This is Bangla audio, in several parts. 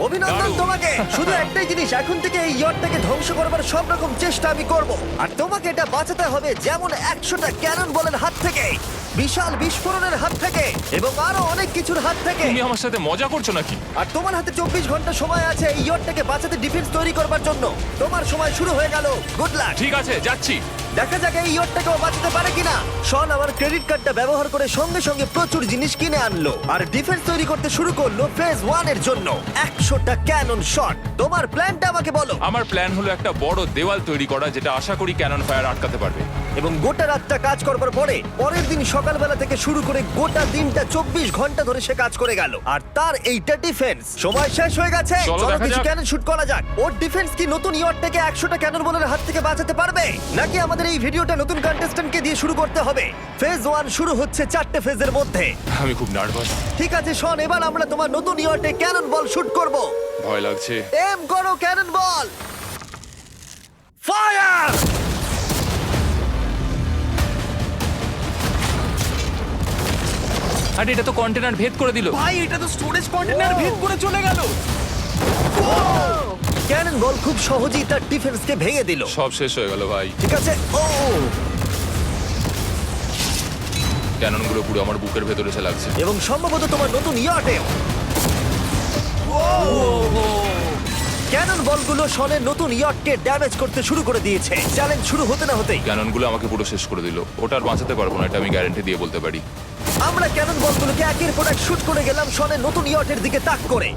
অভিনন্দন দারুণ। তোমাকে। শুধু একটাই জিনিস, এখন থেকে এই ইয়টটাকে ধ্বংস করবার সব রকম চেষ্টা আমি করব, আর তোমাকে এটা বাঁচাতে হবে যেমন 100টা ক্যানন বলের হাত থেকে, বিশাল বিস্ফোরণের হাত থেকে, এবং আরো অনেক কিছুর হাত থেকে। তুমি আমার সাথে মজা করছো নাকি? আর তোমার হাতে 24 ঘন্টা সময় আছে এই ইয়টটাকে বাঁচাতে, ডিফেন্স তৈরি করবার জন্য। তোমার সময় শুরু হয়ে গেল। Good luck. ঠিক আছে, যাচ্ছি। দেখা যাক এই ইয়টটাকেও বাঁচাতে পারে কিনা। শন আমার ক্রেডিট কার্ডটা ব্যবহার করে সঙ্গে সঙ্গে প্রচুর জিনিস কিনে আনলো আর ডিফেন্স তৈরি করতে শুরু করলো ফেজ 1 এর জন্য 100টা ক্যানন শট। তোমার প্ল্যানটা আমাকে বলো। আমার প্ল্যান হলো একটা বড় দেওয়াল তৈরি করা, যেটা আশা করি ক্যানন ফায়ার আটকাতে পারবে। এবং গোটা রাতটা কাজ করবার পরে পরের দিন সকালবেলা থেকে শুরু করে গোটা দিনটা 24 ঘন্টা ধরে সে কাজ করে গেল, আর তার এইটা ডিফেন্স। সময় শেষ হয়ে গেছে, চলো দেখা কিছু যাক। ক্যানন শুট করা যাক। ওর ডিফেন্স কি নতুন ইয়টটাকে 100টা ক্যানন বলের হাত থেকে বাঁচাতে পারবে, নাকি আমাদের এই ভিডিওটা নতুন কন্টেস্ট্যান্টকে দিয়ে শুরু করতে হবে? ফেজ 1 শুরু হচ্ছে 4টে ফেজের মধ্যে। আমি খুব নার্ভাস। ঠিক আছে শন, এবার আমরা তোমার নতুন ইয়টে ক্যানন বল শুট করব। ভয় লাগছে। এম করো ক্যানন বল, ফায়ার! আরে এটা তো কন্টেনার ভেদ করে দিল। ভাই এটা তো স্টোরেজ কন্টেনার ভেদ করে চলে গেল। ক্যানন বল খুব সহজেই তার ডিফেন্সকে ভেঙে দিল। সব শেষ হয়ে গেল ভাই। ঠিক আছে, ও ক্যাননগুলো পুরো আমার বুকের ভেতরে এসে লাগছে। এবং সম্ভবত তোমার নতুন ইয়টেও। ক্যানন বলগুলো শনের নতুন ইয়টকে ড্যামেজ করতে শুরু করে দিয়েছে। চ্যালেঞ্জ শুরু হতে না হতেই ক্যাননগুলো আমাকে পুরো শেষ করে দিল। ওটা আর বাঁচাতে পারবো না, এটা আমি গ্যারান্টি দিয়ে বলতে পারি। আমরা ক্যানন বলগুলোকে একের পর এক শুট করে গেলাম শনের নতুন ইয়টের দিকে তাক করে।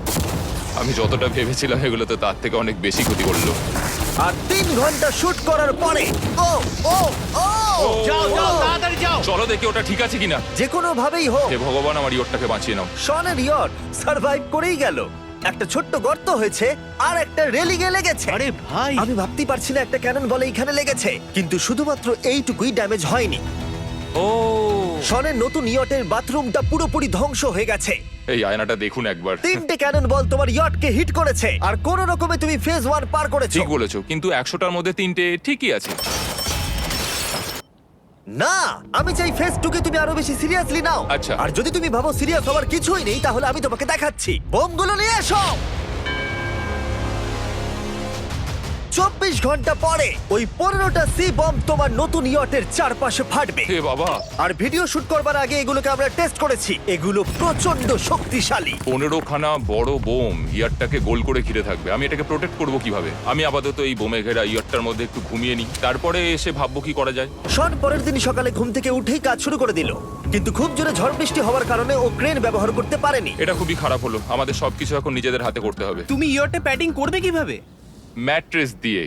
আমি যতটা ভেবেছিলাম এগুলো তো তার থেকে অনেক বেশি ক্ষতি করলো। আর 3 ঘন্টা শুট করার পরে ও ও ও যাও যাও তাড়াতাড়ি যাও। চলো দেখি ওটা ঠিক আছে কিনা। যে কোনো ভাবেই হোক হে ভগবান, আমার ইয়টটাকে বাঁচিয়ে নাও। শনের ইয়ট সার্ভাইভ করেই গেল। একটা ছোট্ট গর্ত হয়েছে আর একটা রেলিংয়ে লেগেছে। আরে ভাই আমি ভাবতেই পারছি না একটা ক্যানন বলে এইখানে লেগেছে, কিন্তু শুধুমাত্র এইটুকুই ড্যামেজ হয়নি। ও শনের নতুন ইয়টের বাথরুমটা পুরোপুরি ধ্বংস হয়ে গেছে। এই আয়নাটা দেখুন একবার। 3টে ক্যানন বল তোমার ইয়টকে হিট করেছে, আর কোন রকমে তুমি ফেজ 1 পার করেছো। ঠিক বলেছো, কিন্তু 100টার মধ্যে 3টে ঠিকই আছে। না, আমি চাই ফেজ 2 কে তুমি আরো বেশি সিরিয়াসলি নাও। আচ্ছা। আর যদি তুমি ভাবো সিরিয়াস হওয়ার কিছুই নেই, তাহলে আমি তোমাকে দেখাচ্ছি। বোমগুলো নিয়ে এসো। 24 ঘন্টা পরে ওই 15টা সি বম তোমার নতুন ইয়টের চারপাশে ফাটবে। হে বাবা, আর ভিডিও শুট করবার আগে এগুলোকে আমরা টেস্ট করেছি, এগুলো প্রচন্ড শক্তিশালী। 15খানা বড় বোম ইয়ারটাকে গোল করে ঘিরে থাকবে। আমি এটাকে প্রোটেক্ট করব কিভাবে? আমি আপাতত এই বোমে ঘেরা ইয়ারটার মধ্যে একটু ঘুমিয়ে নিই, তারপরে এসে ভাববো কি করা যায়। শন পরের দিন সকালে ঘুম থেকে উঠেই কাজ শুরু করে দিল, কিন্তু খুব জোরে ঝড় বৃষ্টি হওয়ার কারণে ও ক্রেন ব্যবহার করতে পারেনি। এটা খুবই খারাপ হলো। আমাদের সবকিছু এখন নিজেদের হাতে করতে হবে। তুমি ইয়টে প্যাডিং করবে কিভাবে? ম্যাট্রেস দিয়ে।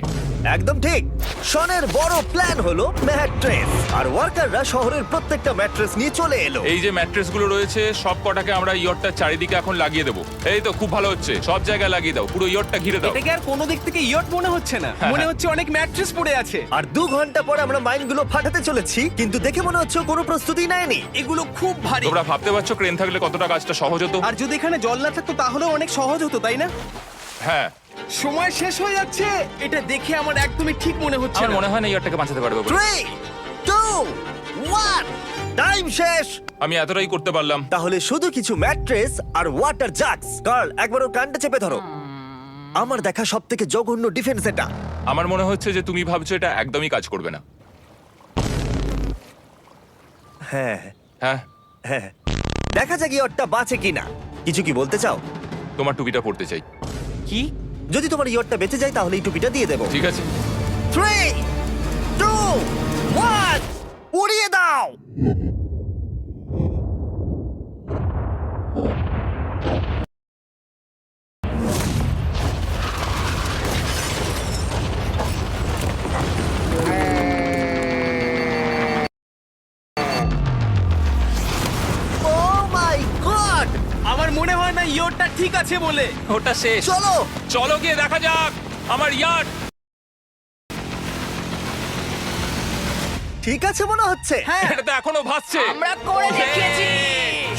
একদম ঠিক। শনের বড় প্ল্যান হলো ম্যাট্রেস, আর ওয়ার্কাররা শহরের প্রত্যেকটা ম্যাট্রেস নিয়ে চলে এলো। এই যে ম্যাট্রেস গুলো রয়েছে সব কটাকে আমরা ইয়রটার চারিদিকে এখন লাগিয়ে দেবো। এই তো খুব ভালো হচ্ছে, সব জায়গায় লাগিয়ে দাও, পুরো ইয়রটা ঘিরে দাও। এটাকে আর কোনো দিক থেকে ইয়ট মনে হচ্ছে না, মনে হচ্ছে অনেক ম্যাট্রেস পড়ে আছে। আর 2 ঘন্টা পরে আমরা মাইনগুলো ফাটাতে চলেছি, কিন্তু দেখে মনে হচ্ছে ও কোনো প্রস্তুতি নেয়নি। এগুলো খুব ভারী। তোমরা ভাবতে পারছো ক্রেন থাকলে কতটা কাজটা সহজ হতো? আর যদি এখানে জল না থাকতো তাহলেও অনেক সহজ হতো, তাই না? হ্যাঁ, সময় শেষ হয়ে যাচ্ছে, এটা দেখে আমার একদমই ঠিক মনে হচ্ছে আমার না। মনে হয় না ইয়রটাকে বাঁচাতে পারবো বলে। 3 2 1 টাইম শেষ। আমি এতটাই করতে পারলাম। তাহলে শুধু কিছু ম্যাট্রেস আর ওয়াটার জাগস। কার্ল, একবার ওর কানটা চেপে ধরো। আমার দেখা সবথেকে জঘন্য ডিফেন্স এটা। আমার মনে হচ্ছে যে তুমি ভাবছো এটা একদমই কাজ করবে না। হ্যাঁ হ্যাঁ, হ্যাঁ, দেখা যাক ইয়টটা বাঁচে কিনা। কিছু কি বলতে চাও? তোমার টুপিটা পড়তে চাই। কি? যদি তোমার ইয়টটা বেঁচে যায় তাহলে এই টুপিটা দিয়ে দেবো। ঠিক আছে। 3 2 1 উড়িয়ে দাও। Oh my God! আমার মনে হয় না ইয়টটা ঠিক আছে বলে। ওটা শেষ। চলো। চলো গিয়ে দেখা যাক আমার ইয়ার্ড। ঠিক আছে মনে হচ্ছে। হ্যাঁ, এটা তো এখনো ভাসছে। আমরা করে দেখিয়েছি।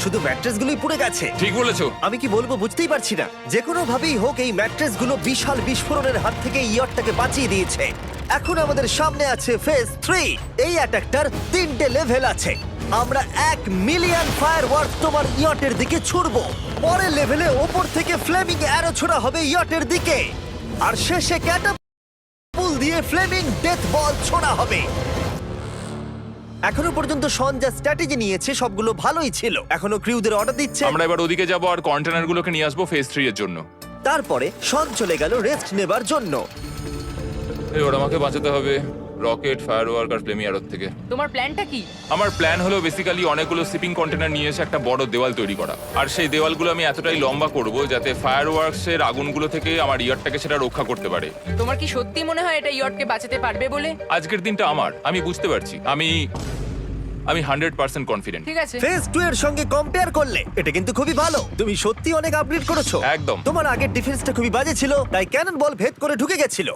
শুধু ম্যাট্রেসগুলোই পুড়ে গেছে। ঠিক বলেছো। আমি কি বলবো বুঝতেই পারছি না। যে কোনো ভাবেই হোক এই ম্যাট্রেসগুলো বিশাল বিস্ফোরণের হাত থেকে ইয়টটাকে বাঁচিয়ে দিয়েছে। এখন আমাদের সামনে আছে ফেজ 3। এই অ্যাটাকটার 3টে লেভেল আছে। আমরা 1 মিলিয়ন ফায়ারওয়ার্ক তোমার ইয়টের দিকে ছুড়বো। পরের লেভেলে ওপর থেকে ফ্লেমিং অ্যারো ছোড়া হবে ইয়টের দিকে, আর শেষে ক্যাটাপুল দিয়ে ফ্লেমিং ডেথ বল ছোড়া হবে। এখনো পর্যন্ত শন যা স্ট্র্যাটেজি নিয়েছে সবগুলো ভালোই ছিল। এখনো ক্রিউদের অর্ডার দিচ্ছে। আমরা এবার ওদিকে যাব আর কন্টেনারগুলোকে নিয়ে আসবো ফেজ 3 এর জন্য। তারপরে শন চলে গেল রেস্ট নেবার জন্য। এবার আমাকে বাঁচাতে হবে রকেট, ফায়ারওয়ার্ক আর ফ্লেমি অ্যারোর থেকে। তোমার প্ল্যানটা কি? আমার প্ল্যান হলো বেসিক্যালি অনেকগুলো শিপিং কন্টেনার নিয়ে এসে একটা বড় দেওয়াল তৈরি করা, আর সেই দেওয়ালগুলো আমি এতটাই লম্বা করব যাতে ফায়ারওয়ার্কসের আগুনগুলো থেকে আমার ইয়ারটাকে সেটা রক্ষা করতে পারে। তোমার কি সত্যি মনে হয় এটা ইয়টকে বাঁচাতে পারবে বলে? আজকের দিনটা আমার, আমি বুঝতে পারছি। আমি 100% কনফিডেন্ট। ঠিক আছে। ফেজ 2 এর সঙ্গে কম্পেয়ার করলে এটা কিন্তু খুবই ভালো। তুমি সত্যি অনেক আপগ্রেড করেছো। একদম। তোমার আগের ডিফেন্সটা খুবই বাজে ছিল, তাই ক্যানন বল ভেদ করে ঢুকে গেছিল।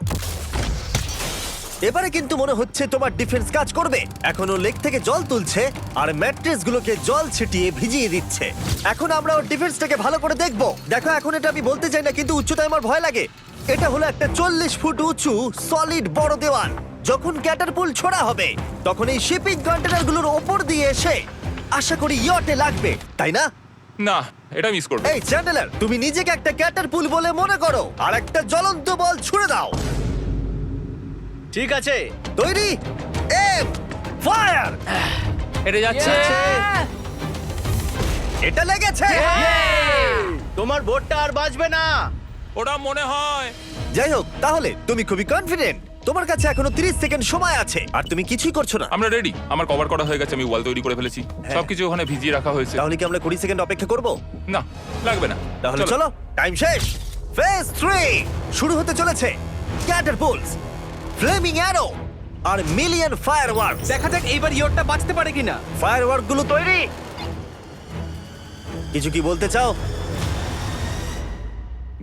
এবারে কিন্তু মনে হচ্ছে তোমার ডিফেন্স কাজ করবে। এখনো লেক থেকে জল তুলছে আর ম্যাট্রেস গুলোকে জল ছিটিয়ে ভিজিয়ে দিচ্ছে। এখন আমরা ওর ডিফেন্সটাকে ভালো করে দেখবো। দেখো, এখন এটা আমি বলতে চাই না, কিন্তু উচ্চতায় আমার ভয় লাগে। এটা হলো একটা 40 ফুট উঁচু সলিড বড় দেওয়াল। যখন ক্যাটারপুল ছোড়া হবে তখন এই শিপিং কন্টেনারগুলোর ওপর দিয়ে এসে আশা করি ইয়টে লাগবে, তাই না? না, এটা মিস করব। এই চ্যান্ডেলার, তুমি নিজেকে একটা ক্যাটারপুল বলে মনে করো আর একটা জ্বলন্ত বল ছুড়ে দাও। ঠিক আছে, তৈরি, এম, ফায়ার! এটা যাচ্ছে। Yeah! এটা লেগেছে। তোমার বোটটা আর বাজবে না। ওটা মনে হয়। যাই হোক, তাহলে তুমি খুবই কনফিডেন্ট। তোমার কাছে এখনো 30 সেকেন্ড সময় আছে আর তুমি কিছুই করছো না। আমরা রেডি, আমার কভার করা হয়ে গেছে, আমি ওয়াল তৈরি করে ফেলেছি, সবকিছু ওখানে ভিজিয়ে রাখা হয়েছে। তাহলে কি আমরা 20 সেকেন্ড অপেক্ষা করব? না, লাগবে না। তাহলে চলো, টাইম শেষ। ফেজ 3 শুরু হতে চলেছে। ক্যাটারপুলস, ফ্লেমিং অ্যারো আর মিলিয়ন ফায়ারওয়ার্কস। দেখা যাক এইবার ইয়টটা বাঁচতে পারে কিনা। ফায়ারওয়ার্ক গুলো তৈরি। কিছু কি বলতে চাও?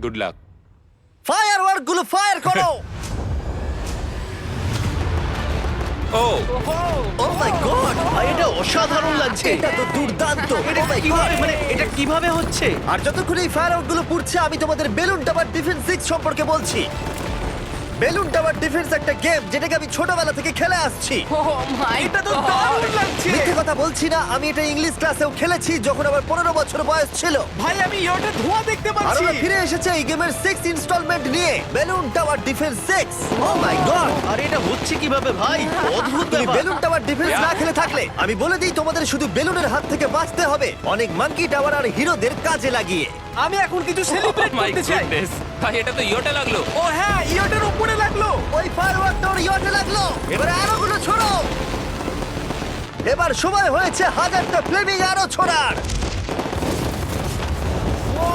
Good luck. ফায়ারওয়ার্ক গুলো ফায়ার করো। ও ও মাই গড, এটা অসাধারণ লাগছে। এটা তো দুর্দান্ত। এটা Oh my কিভাবে, God! মানে এটা কিভাবে হচ্ছে? আর যতক্ষণ এই ফায়ারওয়ার্ক গুলো পুড়ছে আমি তোমাদের বেলুন টাওয়ার ডিফেন্স 6 সম্পর্কে বলছি। বেলুন টাওয়ার ডিফেন্স একটা গেম যেটাকে আমি ছোটবেলা থেকে খেলে আসছি। Oh my এটা তো God! দারুণ লাগছে। মিথ্যে কথা বলছি না, আমি এটা ইংলিশ ক্লাসেও খেলেছি যখন আমার 15 বছর বয়স ছিল। ভাই, আমি ইয়টের ধোঁয়া দেখতে আর পাচ্ছি। ওরা ফিরে এসেছে এই গেমের 6 ইনস্টলমেন্ট নিয়ে, বেলুন টাওয়ার ডিফেন্স 6। ও মাই গড, আর এটা হচ্ছে কিভাবে ভাই? অদ্ভুত তুমি ব্যাপার। বেলুন টাওয়ার ডিফেন্স না খেলে থাকলে আমি বলে দিই তোমাদের শুধু বেলুনের হাত থেকে বাঁচতে হবে অনেক মাঙ্কি টাওয়ার আর হিরোদের কাজে লাগিয়ে। আমি এখন কিছু সেলিব্রেট মাই করতে চাই। গুডনেস, ভাই এটা তো ইয়োটা লাগলো। ও হ্যাঁ, ইয়টের উপরে লাগলো। ওই ফায়ারওয়ার্কটা ওর ইয়টে লাগলো। এবারে আরোগুলো ছোড়ো। এবার সময় হয়েছে 1000টা ফ্লেমিং অ্যারো ছোড়ার। ও